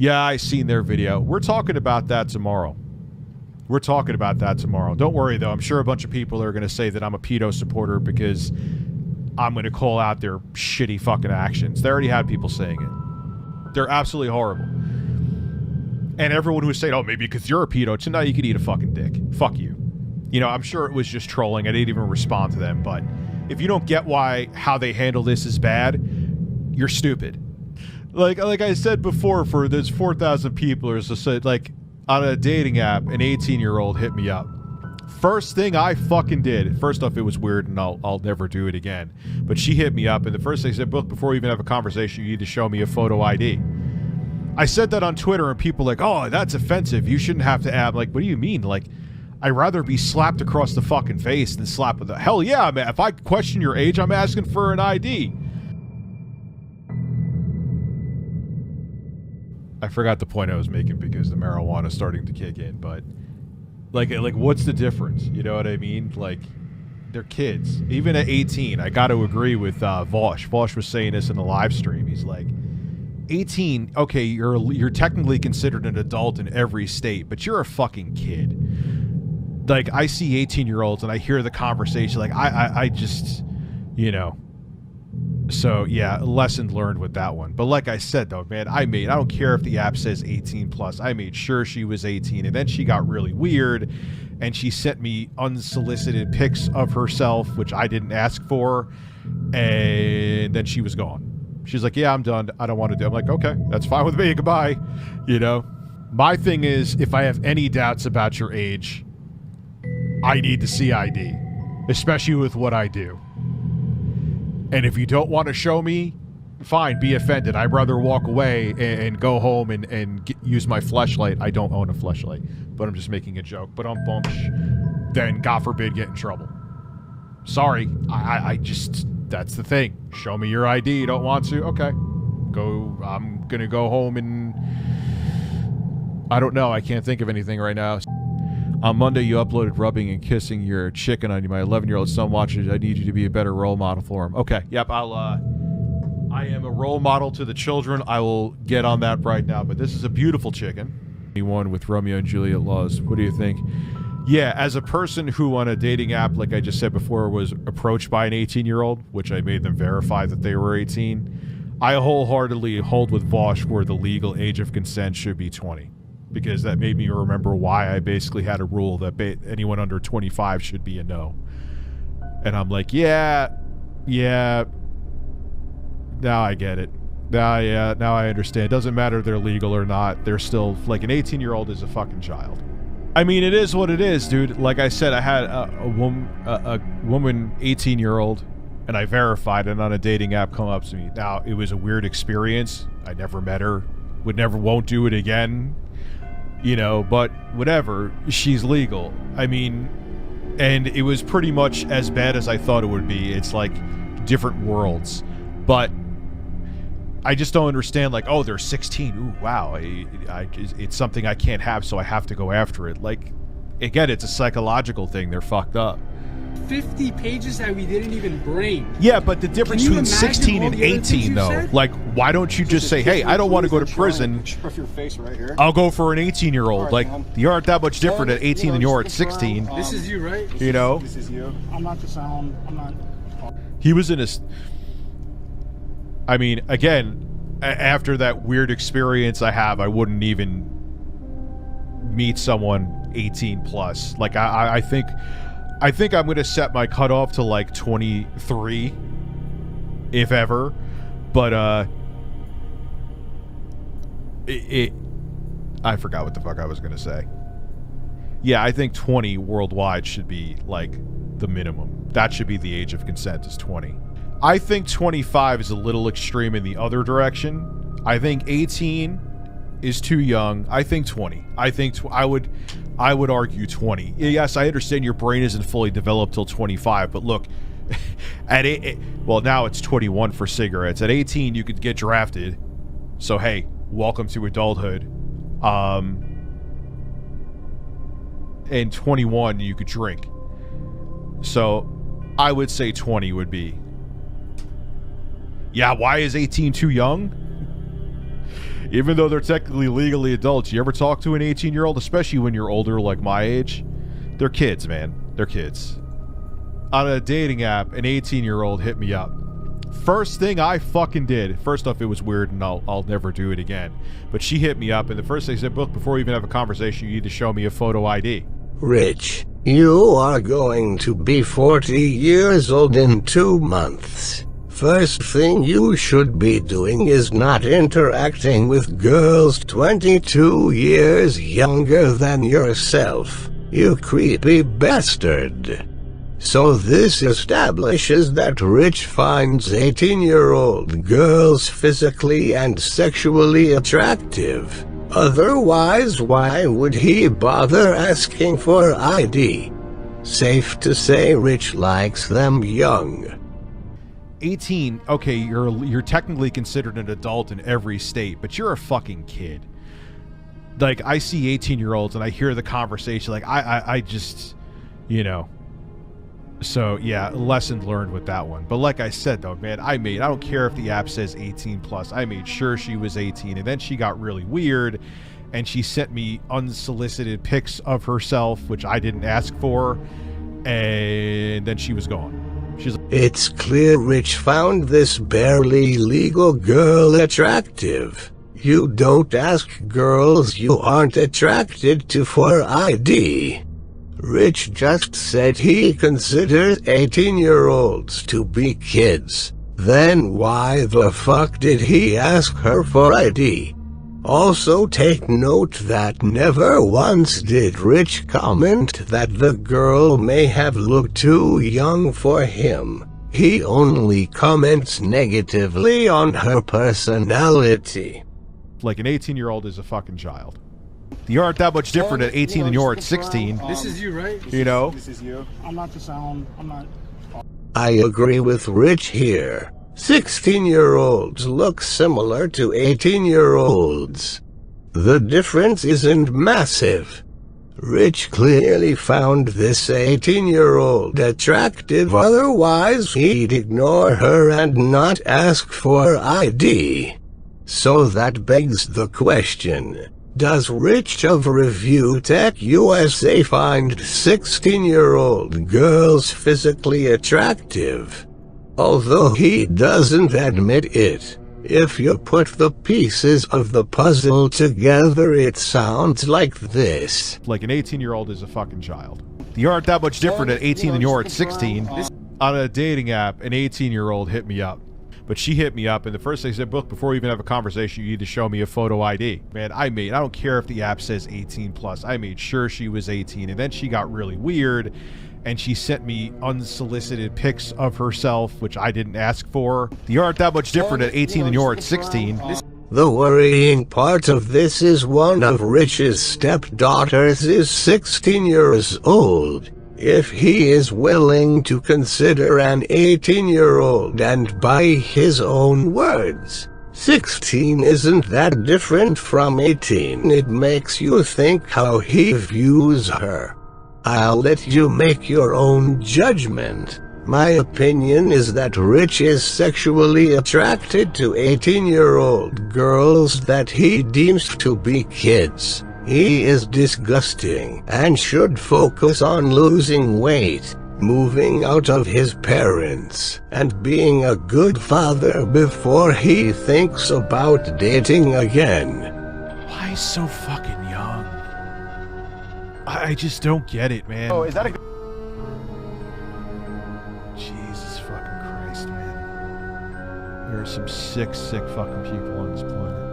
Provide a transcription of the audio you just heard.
Yeah, I seen their video. We're talking about that tomorrow. Don't worry, though. I'm sure a bunch of people are going to say that I'm a pedo supporter because I'm going to call out their shitty fucking actions. They already had people saying it. They're absolutely horrible. And everyone who's saying, oh, maybe because you're a pedo, tonight you could eat a fucking dick. Fuck you. You know, I'm sure it was just trolling. I didn't even respond to them. But if you don't get how they handle this is bad, you're stupid. Like I said before, for those 4,000 people or so, like, on a dating app, an 18-year-old hit me up. First thing I fucking did, first off, it was weird and I'll never do it again. But she hit me up and the first thing I said, before we even have a conversation, you need to show me a photo ID. I said that on Twitter and people like, oh, that's offensive. You shouldn't have to add. Like, what do you mean? Like, I'd rather be slapped across the fucking face than slapped with the hell yeah, man. If I question your age, I'm asking for an ID. I forgot the point I was making because the marijuana's starting to kick in, but like what's the difference? You know what I mean? Like, they're kids. Even at 18, I got to agree with Vosh. Vosh was saying this in the live stream. He's like, 18, okay, you're technically considered an adult in every state, but you're a fucking kid. Like, I see 18-year-olds and I hear the conversation, like, I just, you know. So, yeah, lesson learned with that one. But like I said, though, man, I don't care if the app says 18 plus. I made sure she was 18, and then she got really weird, and she sent me unsolicited pics of herself, which I didn't ask for, and then she was gone. She's like, yeah, I'm done. I don't want to do it. I'm like, okay, that's fine with me. Goodbye. You know? My thing is, if I have any doubts about your age, I need to see ID, especially with what I do. And if you don't want to show me, fine, be offended. I'd rather walk away and go home and use my fleshlight. I don't own a fleshlight, but I'm just making a joke. But then God forbid get in trouble. Sorry, I just, that's the thing. Show me your ID. You don't want to? Okay. I'm going to go home and I don't know. I can't think of anything right now. On Monday, you uploaded rubbing and kissing your chicken on you. My 11-year-old son watches. I need you to be a better role model for him. Okay. Yep. I am a role model to the children. I will get on that right now. But this is a beautiful chicken. One with Romeo and Juliet laws. What do you think? Yeah, as a person who on a dating app, like I just said before, was approached by an 18-year-old, which I made them verify that they were 18, I wholeheartedly hold with Vosh where the legal age of consent should be 20. Because that made me remember why I basically had a rule that anyone under 25 should be a no. And I'm like, yeah, now I get it. Now I understand. It doesn't matter if they're legal or not. They're still, like, an 18-year-old is a fucking child. I mean, it is what it is, dude. Like I said, I had a woman 18-year-old, and I verified it on a dating app come up to me. Now, it was a weird experience. I never met her. Won't do it again. You know, but whatever, she's legal. I mean, and it was pretty much as bad as I thought it would be. It's like different worlds. But I just don't understand, like, oh, they're 16. Ooh, wow. It's something I can't have, so I have to go after it. Like, again, it's a psychological thing. They're fucked up. 50 pages that we didn't even bring. Yeah, but the difference between 16 and 18, though, like, why don't you just say, hey, I don't want to go to prison. Your face right here. I'll go for an 18-year-old. Like, you aren't that much different at 18 than you are at 16. This is you, right? You know? This is you. I'm not the sound. I'm not. He was in a... I mean, again, after that weird experience I have, I wouldn't even meet someone 18 plus. Like, I think I'm going to set my cutoff to, like, 23, if ever. But, I forgot what the fuck I was going to say. Yeah, I think 20 worldwide should be, like, the minimum. That should be the age of consent, is 20. I think 25 is a little extreme in the other direction. I think 18 is too young. I think 20. I think I would argue 20. Yes, I understand your brain isn't fully developed till 25, but look, at well, now it's 21 for cigarettes. At 18, you could get drafted. So hey, welcome to adulthood. And 21, you could drink. So I would say 20 would be. Yeah, why is 18 too young? Even though they're technically legally adults, you ever talk to an 18-year-old, especially when you're older like my age? They're kids, man. They're kids. On a dating app, an 18-year-old hit me up. First thing I fucking did, first off, it was weird and I'll never do it again. But she hit me up and the first thing I said, "Look, before we even have a conversation, you need to show me a photo ID." Rich, you are going to be 40 years old in 2 months. First thing you should be doing is not interacting with girls 22 years younger than yourself, you creepy bastard. So this establishes that Rich finds 18-year-old girls physically and sexually attractive. Otherwise, why would he bother asking for ID? Safe to say Rich likes them young. 18, okay, you're technically considered an adult in every state, but you're a fucking kid. Like, I see 18-year-olds and I hear the conversation, like, I just, you know. So, yeah, lesson learned with that one. But like I said, though, man, I don't care if the app says 18 plus. I made sure she was 18, and then she got really weird, and she sent me unsolicited pics of herself, which I didn't ask for, and then she was gone. She's like, it's clear Rich found this barely legal girl attractive. You don't ask girls you aren't attracted to for ID. Rich just said he considers 18-year-olds to be kids. Then why the fuck did he ask her for ID? Also take note that never once did Rich comment that the girl may have looked too young for him. He only comments negatively on her personality. like an 18-year-old is a fucking child. You aren't that much different at 18 than you are at 16. This is you, right? You know? This is you. I'm not the sound. I'm not. I agree with Rich here. 16-year-olds look similar to 18-year-olds. The difference isn't massive. Rich clearly found this 18-year-old attractive, otherwise he'd ignore her and not ask for ID. So that begs the question, does Rich of ReviewTechUSA find 16-year-old girls physically attractive? Although he doesn't admit it, if you put the pieces of the puzzle together, it sounds like this. Like an 18-year-old is a fucking child. You aren't that much different at 18 than you are at 16. On a dating app, an 18-year-old hit me up. But she hit me up, and the first thing I said, "Look, before we even have a conversation, you need to show me a photo ID." Man, I don't care if the app says 18 plus. I made sure she was 18, and then she got really weird, and she sent me unsolicited pics of herself, which I didn't ask for. You aren't that much different at 18 than you are at 16. The worrying part of this is one of Rich's stepdaughters is 16 years old. If he is willing to consider an 18-year-old, and by his own words, 16 isn't that different from 18, it makes you think how he views her. I'll let you make your own judgment. My opinion is that Rich is sexually attracted to 18-year-old girls that he deems to be kids. He is disgusting and should focus on losing weight, moving out of his parents, and being a good father before he thinks about dating again. Why so fucking young? I just don't get it, man. Oh, is that a? Jesus fucking Christ, man. There are some sick fucking people on this planet.